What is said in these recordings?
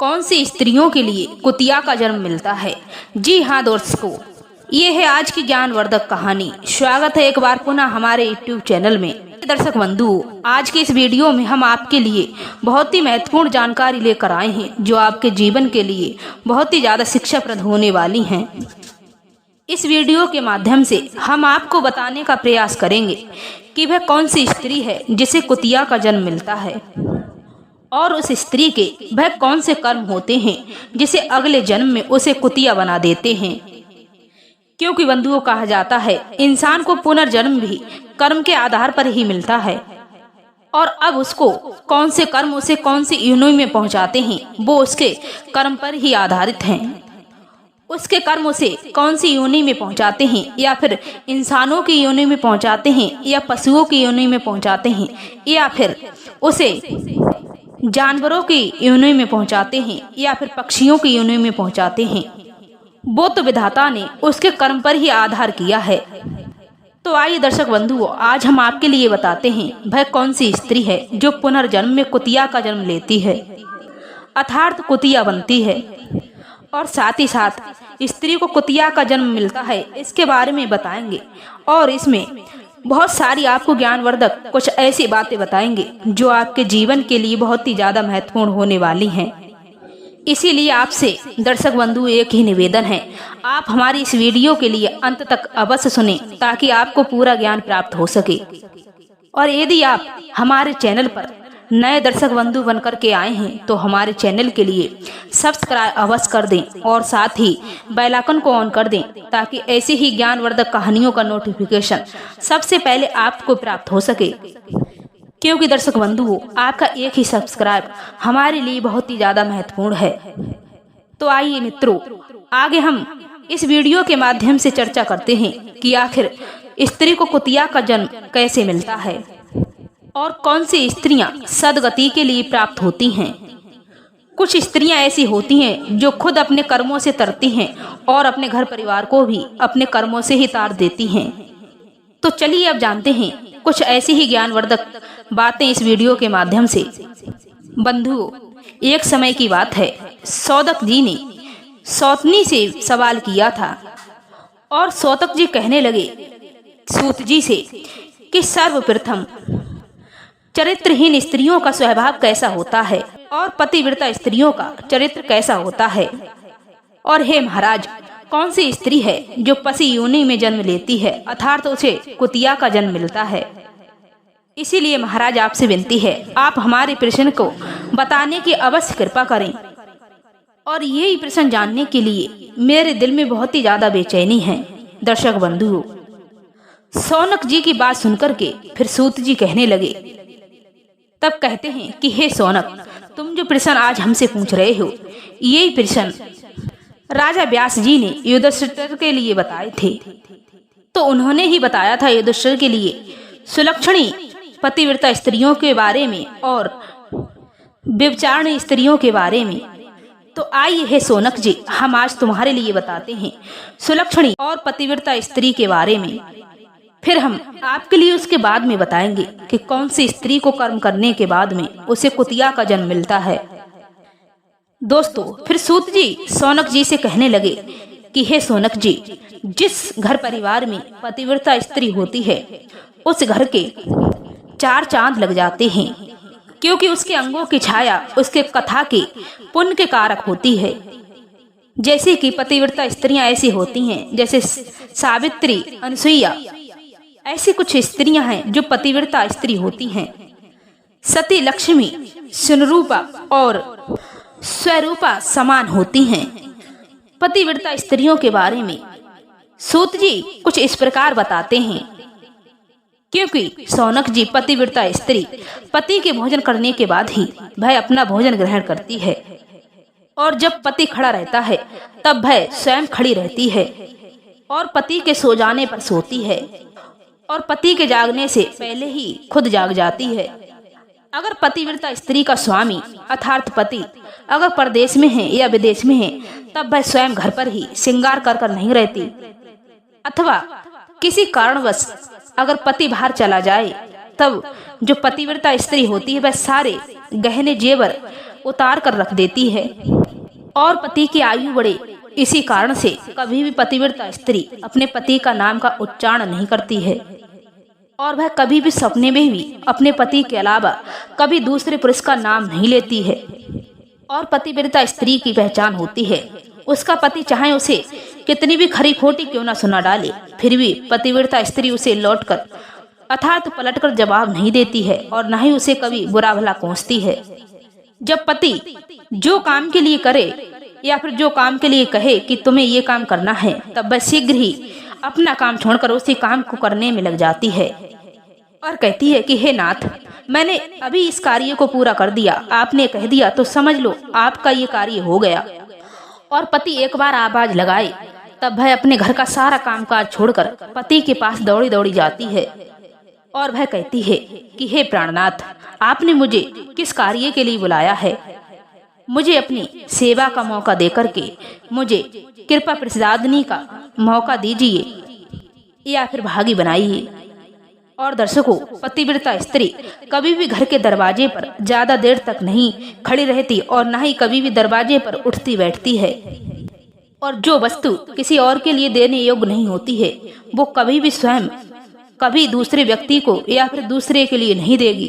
कौन सी स्त्रियों के लिए कुतिया का जन्म मिलता है। जी हाँ दोस्तों, ये है आज की ज्ञानवर्धक कहानी। स्वागत है एक बार पुनः हमारे YouTube चैनल में। दर्शक बंधुओं, आज के इस वीडियो में हम आपके लिए बहुत ही महत्वपूर्ण जानकारी लेकर आए हैं जो आपके जीवन के लिए बहुत ही ज्यादा शिक्षाप्रद होने वाली हैं। इस वीडियो के माध्यम से हम आपको बताने का प्रयास करेंगे कि वह कौन सी स्त्री है जिसे कुतिया का जन्म मिलता है और उस स्त्री के वह कौन से कर्म होते हैं जिसे अगले जन्म में उसे कुतिया बना देते हैं। क्योंकि बंधुओं, कहा जाता है इंसान को पुनर्जन्म भी कर्म के आधार पर ही मिलता है और अब उसको कौन से कर्म उसे कौन सी योनि में पहुंचाते हैं वो उसके कर्म पर ही आधारित हैं। उसके कर्म उसे कौन सी योनि में पहुंचाते हैं, या फिर इंसानों की योनि में पहुंचाते हैं, या पशुओं की योनि में पहुंचाते हैं, या फिर उसे जानवरों की योनि में पहुंचाते हैं, या फिर पक्षियों की योनि में पहुंचाते हैं, वो तो विधाता ने उसके कर्म पर ही आधार किया है। तो आइए दर्शक बंधुओं, आज हम आपके लिए बताते हैं वह कौन सी स्त्री है जो पुनर्जन्म में कुतिया का जन्म लेती है, अर्थात कुतिया बनती है, और साथ ही साथ स्त्री को कुतिया का जन्म मिलता है, इसके बारे में बताएंगे। और इसमें बहुत सारी आपको ज्ञानवर्धक कुछ ऐसी बातें बताएंगे जो आपके जीवन के लिए बहुत ही ज्यादा महत्वपूर्ण होने वाली हैं। इसीलिए आपसे दर्शक बंधु एक ही निवेदन है, आप हमारी इस वीडियो के लिए अंत तक अवश्य सुने ताकि आपको पूरा ज्ञान प्राप्त हो सके। और यदि आप हमारे चैनल पर नए दर्शक बंधु बनकर के आए हैं तो हमारे चैनल के लिए सब्सक्राइब अवश्य कर दें और साथ ही बेल आइकन को ऑन कर दें ताकि ऐसे ही ज्ञानवर्धक कहानियों का नोटिफिकेशन सबसे पहले आपको प्राप्त हो सके। क्योंकि दर्शक बंधुओं, आपका एक ही सब्सक्राइब हमारे लिए बहुत ही ज्यादा महत्वपूर्ण है। तो आइए मित्रों, आगे हम इस वीडियो के माध्यम से चर्चा करते हैं कि आखिर स्त्री को कुतिया का जन्म कैसे मिलता है और कौन सी स्त्रियां सदगति के लिए प्राप्त होती हैं। कुछ स्त्रियां ऐसी होती हैं जो खुद अपने कर्मों से तरती हैं और अपने घर परिवार को भी अपने कर्मों से ही तार देती हैं। तो चलिए अब जानते हैं कुछ ऐसी ही ज्ञानवर्धक बातें इस वीडियो के माध्यम से। बंधुओं, एक समय की बात है, सौदक जी ने सौतनी से सवाल किया था और सौतक जी कहने लगे सूत जी से कि सर्वप्रथम चरित्रहीन स्त्रियों का स्वभाव कैसा होता है और पतिव्रता स्त्रियों का चरित्र कैसा होता है। और हे महाराज, कौन सी स्त्री है जो पसी योनि में जन्म लेती है, अर्थात उसे कुतिया का जन्म मिलता है। इसीलिए महाराज आपसे विनती है, आप हमारे प्रश्न को बताने की अवश्य कृपा करें। और यही प्रश्न जानने के लिए मेरे दिल में बहुत ही ज्यादा बेचैनी है। दर्शक बंधुओं, सौनक जी की बात सुनकर के फिर सूत जी कहने लगे, तब कहते हैं कि हे सौनक, तुम जो प्रश्न आज हमसे पूछ रहे हो यही प्रश्न राजा व्यास जी ने युधिष्ठिर के लिए बताए थे। तो उन्होंने ही बताया था युधिष्ठिर के लिए सुलक्षणी पतिव्रता स्त्रियों के बारे में और व्यभिचारिणी स्त्रियों के बारे में। तो आइए हे सौनक जी, हम आज तुम्हारे लिए बताते हैं सुलक्षणी और पतिव्रता स्त्री के बारे में। फिर हम आपके लिए उसके बाद में बताएंगे कि कौन सी स्त्री को कर्म करने के बाद में उसे कुतिया का जन्म मिलता है। दोस्तों, फिर सूत जी सौनक जी से कहने लगे कि हे सौनक जी, जिस घर परिवार में पतिव्रता स्त्री होती है उस घर के 4 चांद लग जाते हैं, क्योंकि उसके अंगों की छाया उसके कथा के पुण्य के कारक होती है। जैसे कि पतिव्रता स्त्रियां ऐसी होती हैं जैसे सावित्री, अनसुईया, ऐसी कुछ स्त्रियां हैं जो पतिव्रता स्त्री होती हैं। सती, लक्ष्मी, सुनरूपा और स्वरूपा समान होती हैं। पतिव्रता स्त्रियों के बारे में सूत जी कुछ इस प्रकार बताते हैं, क्योंकि सौनक जी पतिव्रता स्त्री पति के भोजन करने के बाद ही वह अपना भोजन ग्रहण करती है, और जब पति खड़ा रहता है तब वह स्वयं खड़ी रहती है, और पति के सो जाने पर सोती है, और पति के जागने से पहले ही खुद जाग जाती है। अगर पतिव्रता स्त्री का स्वामी अर्थात पति अगर परदेश में है या विदेश में है तब वह स्वयं घर पर ही श्रृंगार कर नहीं रहती, अथवा किसी कारणवश अगर पति बाहर चला जाए तब जो पतिव्रता स्त्री होती है वह सारे गहने जेवर उतार कर रख देती है और पति की आयु बढ़े, इसी कारण से कभी भी पतिव्रता स्त्री अपने पति का नाम का उच्चारण नहीं करती है और वह कभी भी सपने में भी अपने पति के अलावा कभी दूसरे पुरुष का नाम नहीं लेती है। और पतिव्रता स्त्री की पहचान होती है, उसका पति चाहे उसे कितनी भी खरी खोटी क्यों ना सुना डाले, फिर भी पतिव्रता स्त्री उसे लौटकर अर्थात पलटकर जवाब नहीं देती है और न ही उसे कभी बुरा भला कोसती है। जब पति जो काम के लिए करे या फिर जो काम के लिए कहे कि तुम्हें ये काम करना है, तब वह शीघ्र ही अपना काम छोड़कर उसी काम को करने में लग जाती है और कहती है कि हे नाथ, मैंने अभी इस कार्य को पूरा कर दिया, आपने कह दिया तो समझ लो आपका ये कार्य हो गया। और पति एक बार आवाज लगाए तब वह अपने घर का सारा कामकाज छोड़कर पति के पास दौड़ी दौड़ी जाती है और वह कहती है कि हे प्राणनाथ, आपने मुझे किस कार्य के लिए बुलाया है? मुझे अपनी सेवा का मौका देकर के मुझे कृपा प्रसादनी का मौका दीजिए या फिर भागी बनाइए। और दर्शकों, पतिव्रता स्त्री कभी भी घर के दरवाजे पर ज्यादा देर तक नहीं खड़ी रहती और न ही कभी भी दरवाजे पर उठती बैठती है और जो वस्तु किसी और के लिए देने योग्य नहीं होती है वो कभी भी स्वयं कभी दूसरे व्यक्ति को या फिर दूसरे के लिए नहीं देगी।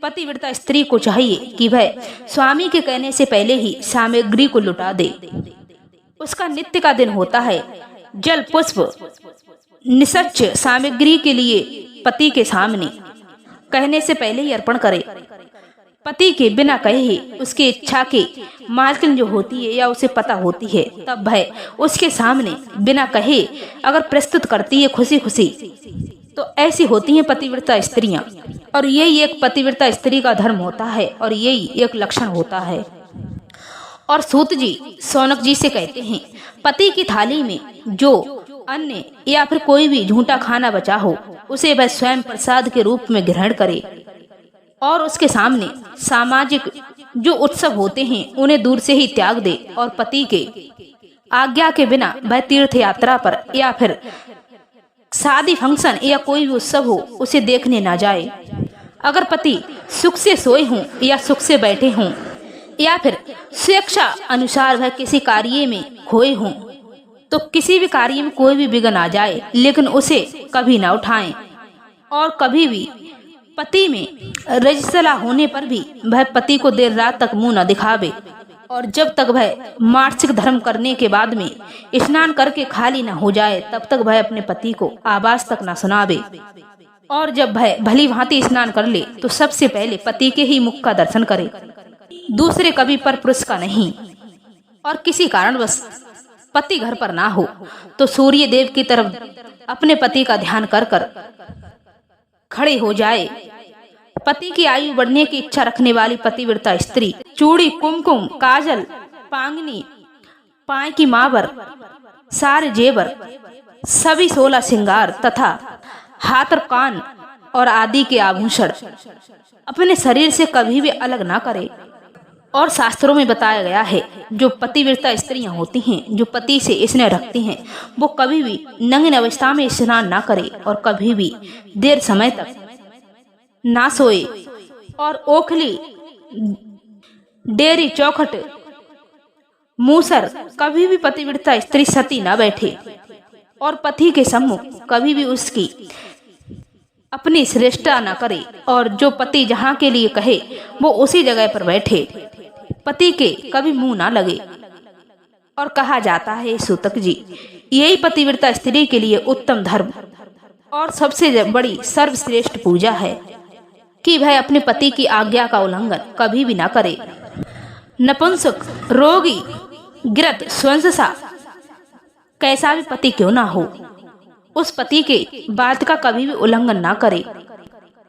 पतिव्रता स्त्री को चाहिए कि वह स्वामी के कहने से पहले ही सामग्री को लुटा दे। उसका नित्य का दिन होता है, जल पुष्प निसच्च सामग्री के लिए पति के सामने कहने से पहले ही अर्पण करे। पति के बिना कहे ही उसकी इच्छा की मालकिन जो होती है या उसे पता होती है, तब वह उसके सामने बिना कहे अगर प्रस्तुत करती है खुशी खुशी, तो ऐसी होती हैं पतिव्रता स्त्रियां। और यही एक पतिव्रता स्त्री का धर्म होता है और यही एक लक्षण होता है। और सूत जी शौनक जी से कहते हैं, पति की थाली में जो अन्न या फिर कोई भी झूठा खाना बचा हो उसे वह स्वयं प्रसाद के रूप में ग्रहण करे और उसके सामने सामाजिक जो उत्सव होते हैं उन्हें दूर से ही त्याग दे और पति के आज्ञा के बिना वह तीर्थ यात्रा पर या फिर शादी फंक्शन या कोई भी उत्सव हो उसे देखने ना जाए। अगर पति सुख से सोए हों या सुख से बैठे हों या फिर स्वेच्छा अनुसार वह किसी कार्य में खोए हों, तो किसी भी कार्य में कोई भी विघ्न आ जाए लेकिन उसे कभी ना उठाएं और कभी भी पति में रजस्वला होने पर भी वह पति को देर रात तक मुंह न दिखावे और जब तक वह मासिक धर्म करने के बाद में स्नान करके खाली न हो जाए तब तक वह अपने पति को आवाज तक न सुनावे। और जब वह भली भांति स्नान कर ले तो सबसे पहले पति के ही मुख का दर्शन करे, दूसरे कभी पर पुरुष का नहीं। और किसी कारणवश पति घर पर ना हो तो सूर्य देव की तरफ अपने पति का ध्यान कर कर खड़े हो जाए। पति की आयु बढ़ने की इच्छा रखने वाली पतिव्रता स्त्री चूड़ी, कुमकुम, काजल, पांगनी, पाय की मावर, सारे जेवर, सभी 16 श्रृंगार तथा हाथ और कान और आदि के आभूषण अपने शरीर से कभी भी अलग ना करे। और शास्त्रों में बताया गया है जो पतिव्रता स्त्रियां होती हैं जो पति से स्नेह रखती हैं वो कभी भी नंगीन अवस्था में स्नान ना करे और कभी भी देर समय तक ना सोए और ओखली, डेरी, चौखट, मूसर कभी भी पतिव्रता स्त्री सती ना बैठे और पति के सम्मुख कभी भी उसकी अपनी श्रेष्ठता न करे और जो पति जहाँ के लिए कहे वो उसी जगह पर बैठे, पति के कभी मुंह ना लगे। और कहा जाता है सूतक जी, यही पतिव्रता स्त्री के लिए उत्तम धर्म और सबसे बड़ी सर्वश्रेष्ठ पूजा है कि वह अपने पति की आज्ञा का उल्लंघन कभी भी ना करे। नपुंसक, रोगी, गिरत, स्वंससा कैसा भी पति क्यों ना हो, उस पति के बात का कभी भी उल्लंघन ना करे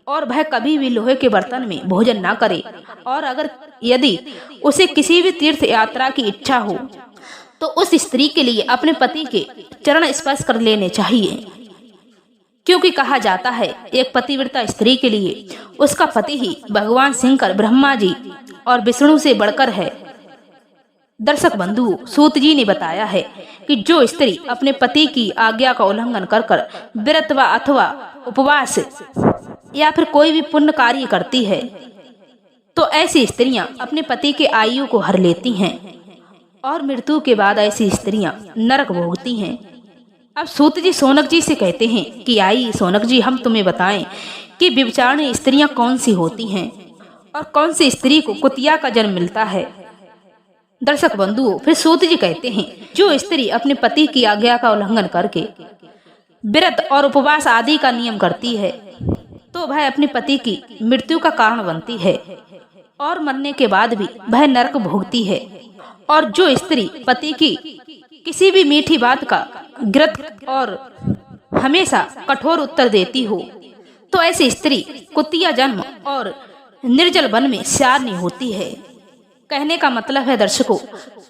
और वह कभी भी लोहे के बर्तन में भोजन ना करे। और अगर यदि उसे किसी भी तीर्थ यात्रा की इच्छा हो तो उस स्त्री के लिए अपने पति के चरण स्पर्श कर लेने चाहिए, क्योंकि कहा जाता है एक पतिव्रता स्त्री के लिए उसका पति ही भगवान शंकर, ब्रह्मा जी और विष्णु से बढ़कर है। दर्शक बंधु, सूत जी ने बताया है कि जो स्त्री अपने पति की आज्ञा का उल्लंघन कर कर व्रत अथवा उपवास या फिर कोई भी पुण्य कार्य करती है तो ऐसी स्त्रियां अपने पति के आयु को हर लेती हैं और मृत्यु के बाद ऐसी स्त्रियां नरक भोगती हैं। अब सूत जी शौनक जी से कहते हैं कि आई शौनक जी, हम तुम्हें बताएं कि व्यभिचारिणी स्त्रियां कौन सी होती हैं और कौन सी स्त्री को कुतिया का जन्म मिलता है। दर्शक बंधुओं, फिर सूत जी कहते हैं, जो स्त्री अपने पति की आज्ञा का उल्लंघन करके व्रत और उपवास आदि का नियम करती है तो वह अपने पति की मृत्यु का कारण बनती है और मरने के बाद भी वह नरक भोगती है। और जो स्त्री पति की किसी भी मीठी बात का गृहस्थ और हमेशा कठोर उत्तर देती हो तो ऐसी स्त्री कुतिया जन्म और निर्जल वन में श्यारनी होती है। कहने का मतलब है दर्शकों,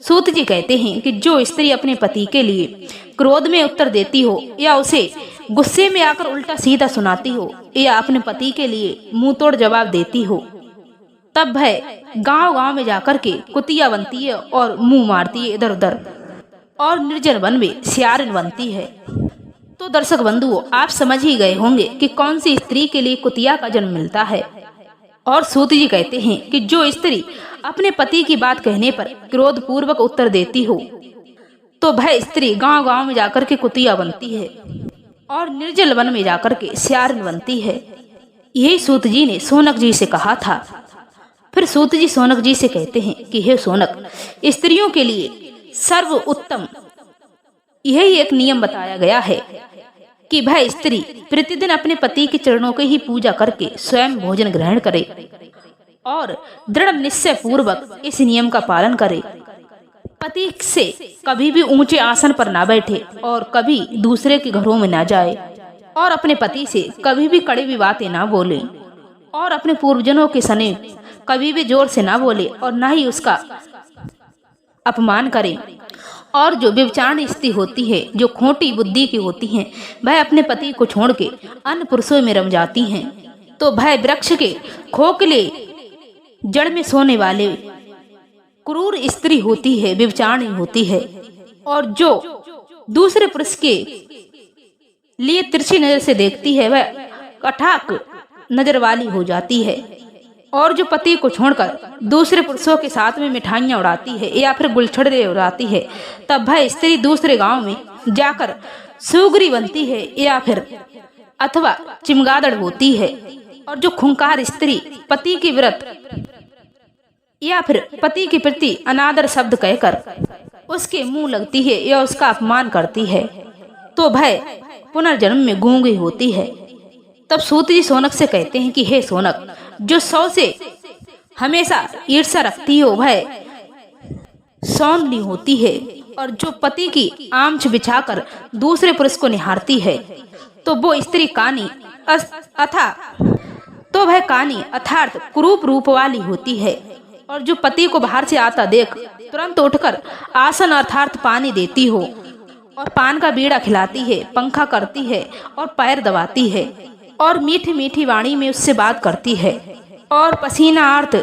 सूत जी कहते हैं कि जो स्त्री अपने पति के लिए क्रोध में उत्तर देती हो या उसे गुस्से में आकर उल्टा सीधा सुनाती हो या अपने पति के लिए मुंह तोड़ जवाब देती हो, तब वह गांव-गांव में जाकर के कुतिया बनती है और मुंह मारती है इधर उधर और निर्जन वन में श्यारन बनती है। तो दर्शक बंधुओं, आप समझ ही गए होंगे कि कौन सी स्त्री के लिए कुतिया का जन्म मिलता है। और सूत जी कहते हैं कि जो स्त्री अपने पति की बात कहने पर क्रोध पूर्वक उत्तर देती हो तो वह स्त्री गांव-गांव में जाकर के कुतिया बनती है और निर्जल वन में जाकर के श्यारन बनती है। यही सूत जी ने शौनक जी से कहा था। फिर सूत जी शौनक जी से कहते हैं कि हे शौनक, स्त्रियों के लिए सर्व उत्तम यही एक नियम बताया गया है कि वह स्त्री प्रतिदिन अपने पति के चरणों की ही पूजा करके स्वयं भोजन ग्रहण करे और दृढ़ निश्चय पूर्वक इस नियम का पालन करे। पति से कभी भी ऊंचे आसन पर ना बैठे और कभी दूसरे के घरों में ना जाए और अपने पति से कभी भी कड़वी बातें ना बोले और अपने पूर्वजनों के समीप कभी भी जोर से ना बोले और ना ही उसका अपमान करे। और जो व्यभिचारिणी स्त्री होती है, जो खोटी बुद्धि की होती हैं, वह अपने पति को छोड़ के अन्य पुरुषों में रम जाती हैं तो वह वृक्ष के खोखले जड़ में सोने वाले क्रूर स्त्री होती है, व्यभिचारिणी होती है। और जो दूसरे पुरुष के लिए तिरछी नजर से देखती है वह कटाक्ष नजर वाली हो जाती है। और जो पति को छोड़कर दूसरे पुरुषों के साथ में मिठाइयाँ उड़ाती है या फिर गुलछड़े उड़ाती है तब वह स्त्री दूसरे गांव में जाकर सुगरी बनती है या फिर अथवा चिमगादड़ होती है। और जो खूंखार स्त्री पति के व्रत या फिर पति के प्रति अनादर शब्द कहकर उसके मुंह लगती है या उसका अपमान करती है तो वह पुनर्जन्म में गूंगी होती है। तब सूत जी शौनक से कहते हैं कि हे शौनक, जो 100 से हमेशा ईर्ष्या रखती हो वह सौम्य होती है और जो पति की आंच बिछाकर दूसरे पुरुष को निहारती है तो वो स्त्री कानी अर्थात कुरूप रूप वाली होती है। और जो पति को बाहर से आता देख तुरंत उठकर आसन अर्थात पानी देती हो और पान का बीड़ा खिलाती है, पंखा करती है और पैर दबाती है और मीठी मीठी वाणी में उससे बात करती है और पसीना अर्थ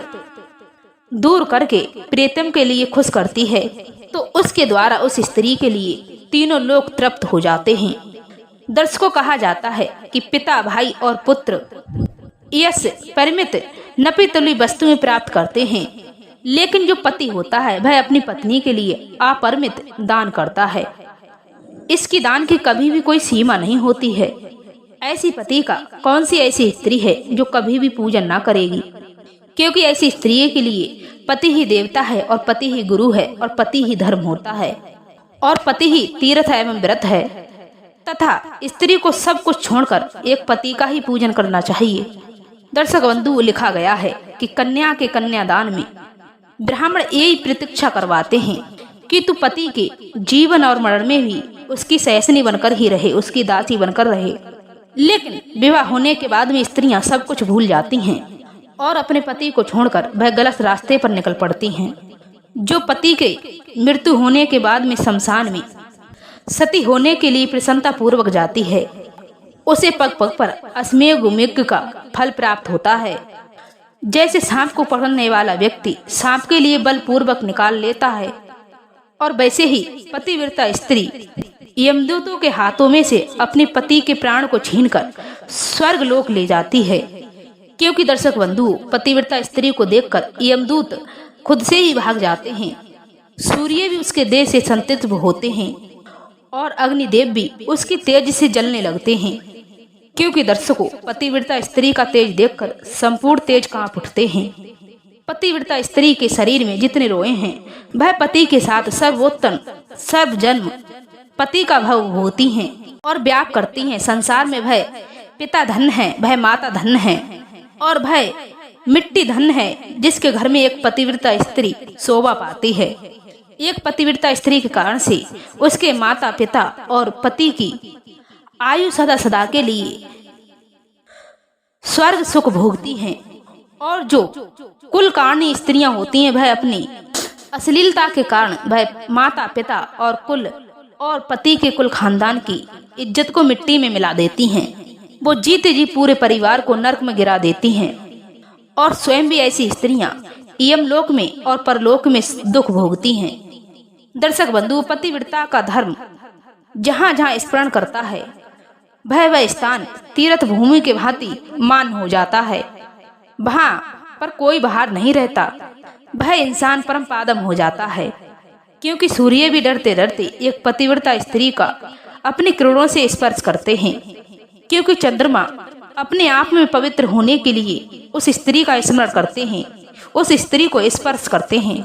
दूर करके प्रीतम के लिए खुश करती है तो उसके द्वारा उस स्त्री के लिए तीनों लोग तृप्त हो जाते हैं। दर्शकों, कहा जाता है कि पिता, भाई और पुत्र यश परिमित नपीतुली वस्तुएं प्राप्त करते हैं, लेकिन जो पति होता है वह अपनी पत्नी के लिए अपरिमित दान करता है। इसकी दान की कभी भी कोई सीमा नहीं होती है। ऐसी पति का कौन सी ऐसी स्त्री है जो कभी भी पूजन ना करेगी, क्योंकि ऐसी स्त्री के लिए पति ही देवता है और पति ही गुरु है और पति ही धर्म होता है और पति ही तीर्थ एवं व्रत है तथा स्त्री को सब कुछ छोड़कर एक पति का ही पूजन करना चाहिए। दर्शक बंधु, लिखा गया है कि कन्या के कन्यादान में ब्राह्मण यही प्रतीक्षा करवाते हैं कि तू पति के जीवन और मरण में भी उसकी सैसनी बनकर ही रहे, उसकी दासी बनकर रहे। लेकिन विवाह होने के बाद में स्त्रियां सब कुछ भूल जाती हैं और अपने पति को छोड़कर वह गलत रास्ते पर निकल पड़ती हैं। जो पति के मृत्यु होने के बाद में शमशान में सती होने के लिए प्रसन्नता पूर्वक जाती है, उसे पग पग पर अश्वमेध यज्ञ का फल प्राप्त होता है। जैसे सांप को पकड़ने वाला व्यक्ति सांप के लिए बल पूर्वक निकाल लेता है और वैसे ही पतिव्रता स्त्री यमदूतों के हाथों में से अपने पति के प्राण को छीनकर स्वर्ग लोक ले जाती है। क्योंकि दर्शक बंधु पतिव्रता स्त्री को देखकर यमदूत खुद से ही भाग जाते हैं। सूर्य भी उसके देह से संतप्त होते हैं और अग्निदेव भी उसकी तेज से जलने लगते हैं। क्योंकि दर्शकों पतिव्रता स्त्री का तेज देखकर संपूर्ण तेज कांप उठते हैं। पतिव्रता स्त्री के शरीर में जितने रोए हैं वह पति के साथ सर्वोत्तम सर्वजन्म पति का भाव होती हैं और व्याप करती हैं। संसार में वह पिता धन है, वह माता धन है और वह मिट्टी धन है जिसके घर में एक पतिव्रता स्त्री शोभा पाती है। एक पतिव्रता स्त्री के कारण से उसके माता पिता और पति की आयु सदा सदा के लिए स्वर्ग सुख भोगती हैं। और जो कुलकारणी स्त्रियां होती हैं वह अपनी अश्लीलता के कारण वह माता पिता और कुल और पति के कुल खानदान की इज्जत को मिट्टी में मिला देती हैं। वो जीते जी पूरे परिवार को नरक में गिरा देती हैं और स्वयं भी ऐसी स्त्रियां यमलोक में और परलोक में दुख भोगती हैं। दर्शक बंधु पतिव्रता का धर्म जहाँ जहाँ स्मरण करता है वह स्थान तीर्थ भूमि के भांति मान हो जाता है। वहाँ पर कोई बाहर नहीं रहता, वह इंसान परम पादम हो जाता है। क्योंकि सूर्य भी डरते डरते एक पतिव्रता स्त्री का अपनी किरणों से स्पर्श करते हैं। क्योंकि चंद्रमा अपने आप में पवित्र होने के लिए उस स्त्री का स्मरण करते हैं, उस स्त्री को स्पर्श करते हैं।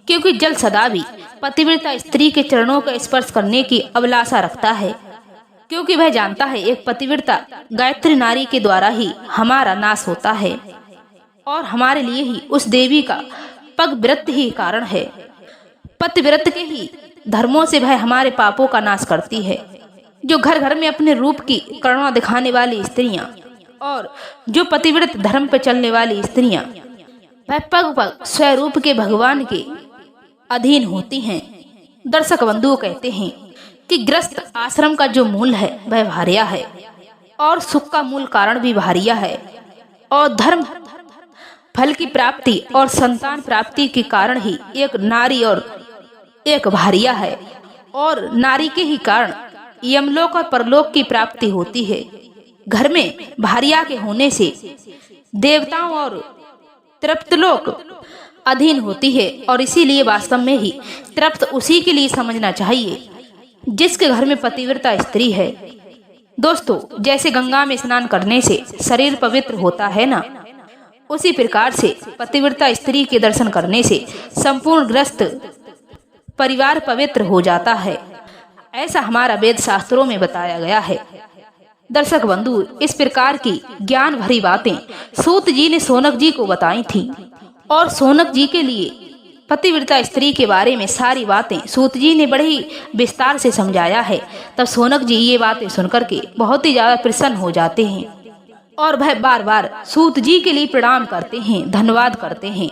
क्योंकि जल सदा भी पतिव्रता स्त्री के चरणों का स्पर्श करने की अभिलाषा रखता है। क्योंकि वह जानता है एक पतिव्रता गायत्री नारी के द्वारा ही हमारा नाश होता है और हमारे लिए ही उस देवी का पगव्रत ही कारण है। पतिव्रत के ही धर्मों से वह हमारे पापों का नाश करती है। जो घर घर में अपने रूप की करुणा दिखाने वाली स्त्रियां और जो पतिव्रत धर्म पर चलने वाली स्त्रियां वह पग पग स्वरूप के भगवान के अधीन होती हैं। दर्शक बंधु कहते हैं कि गृहस्थ आश्रम का जो मूल है वह भारिया है और सुख का मूल कारण भी भारिया है और धर्म फल की प्राप्ति और संतान प्राप्ति के कारण ही एक नारी और एक भारिया है और नारी के ही कारण यमलोक और परलोक की प्राप्ति होती है। घर में भारिया के होने से देवताओं और तृप्तलोक अधीन होती है और इसीलिए वास्तव में ही तृप्त उसी के लिए समझना चाहिए जिसके घर में पतिव्रता स्त्री है। दोस्तों जैसे गंगा में स्नान करने से शरीर पवित्र होता है ना, उसी प्रकार से पतिव्रता स्त्री के दर्शन करने से संपूर्ण ग्रस्त परिवार पवित्र हो जाता है। ऐसा हमारा वेद शास्त्रों में बताया गया है। दर्शक बंधु इस प्रकार की ज्ञान भरी बातें सूत जी ने सोनक जी को बताई थी और सोनक जी के लिए पतिव्रता स्त्री के बारे में सारी बातें सूत जी ने बड़े ही विस्तार से समझाया है। तब सोनक जी ये बातें सुनकर के बहुत ही ज्यादा प्रसन्न हो जाते हैं और वह बार बार सूत जी के लिए प्रणाम करते हैं, धन्यवाद करते हैं।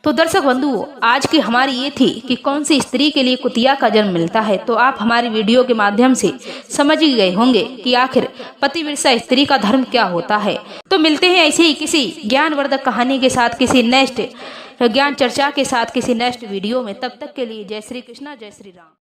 तो दर्शक बंधु आज की हमारी ये थी कि कौन सी स्त्री के लिए कुतिया का जन्म मिलता है। तो आप हमारी वीडियो के माध्यम से समझ ही गए होंगे कि आखिर पतिव्रता स्त्री का धर्म क्या होता है। तो मिलते हैं ऐसे ही किसी ज्ञानवर्धक कहानी के साथ, किसी नेक्स्ट ज्ञान चर्चा के साथ, किसी नेक्स्ट वीडियो में। तब तक के लिए जय श्री कृष्णा, जय श्री राम।